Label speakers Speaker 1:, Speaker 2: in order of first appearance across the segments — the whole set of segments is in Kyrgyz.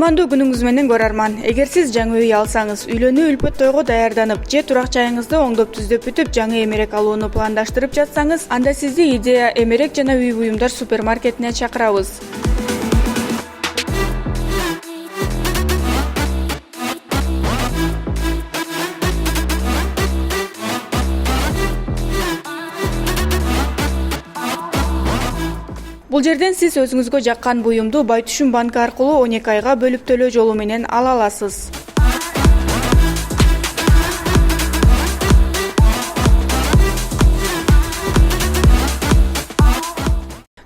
Speaker 1: Кутмандуу күнүңүз менен көрөрман. Эгер сиз жаңы үй алсаңыз, үйлөнүү үлпөт тойго даярданып, же турак жайыңызды оңдоп түздөп бүтүп, жаңы эмерек алууну пландаштырып жатсаңыз, анда сизди Идея эмерек жана үй буюмдар супермаркетине чакырабыз. Бул жерден сиз өзүңүзгө жаккан буюмду Байтүшүн банкы аркылуу 12 айга бөлүп төлөө жолу менен ала аласыз.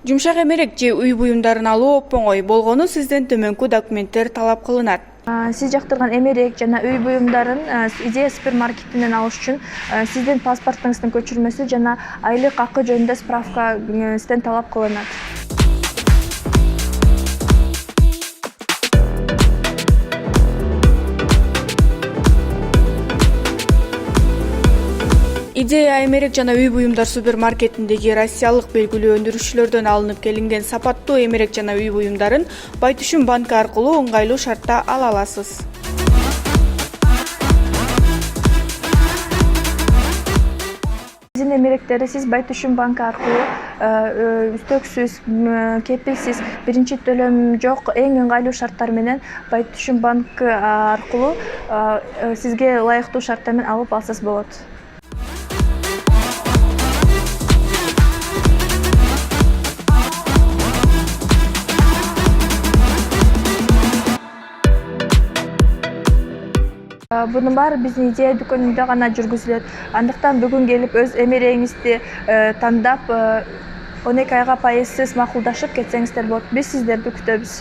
Speaker 1: Жумшак эмерек же үй буюмдарын алуу оп-оңой болгону сизден төмөнкү документтер талап кылынат.
Speaker 2: Сиз жактырган эмерек жана үй буюмдарын Идея супермаркетинен алыш үчүн сиздин паспортуңуздун көчүрмөсү жана айлык акы жөнүндө справка сизден талап кылынат.
Speaker 1: Идея эмерек жана үй буюмдар супермаркетиндеги Россиялык белгилүү өндүрүүчүлөрдөн алынып келинген сапаттуу эмерек жана үй буюмдарын Байтүшүн банкы аркылуу ыңгайлуу шартта ала аласыз.
Speaker 2: Сиздин эмеректерди сиз Байтүшүн банкы аркылуу үстөксүз, кепилсиз, биринчи төлөм жок, эң ыңгайлуу шарттар менен Байтүшүн банкы аркылуу сизге ылайыктуу шарттар менен алып алсаңыз болот. Bunun баары биздин Идея дүкөнүндө гана жүргүзүлөт. Андыктан бүгүн келип өз эмерегиңизди тандап 12 айга пайызсыз макулдашып кетсеңиздер болот. Биз сиздерди күтөбүз.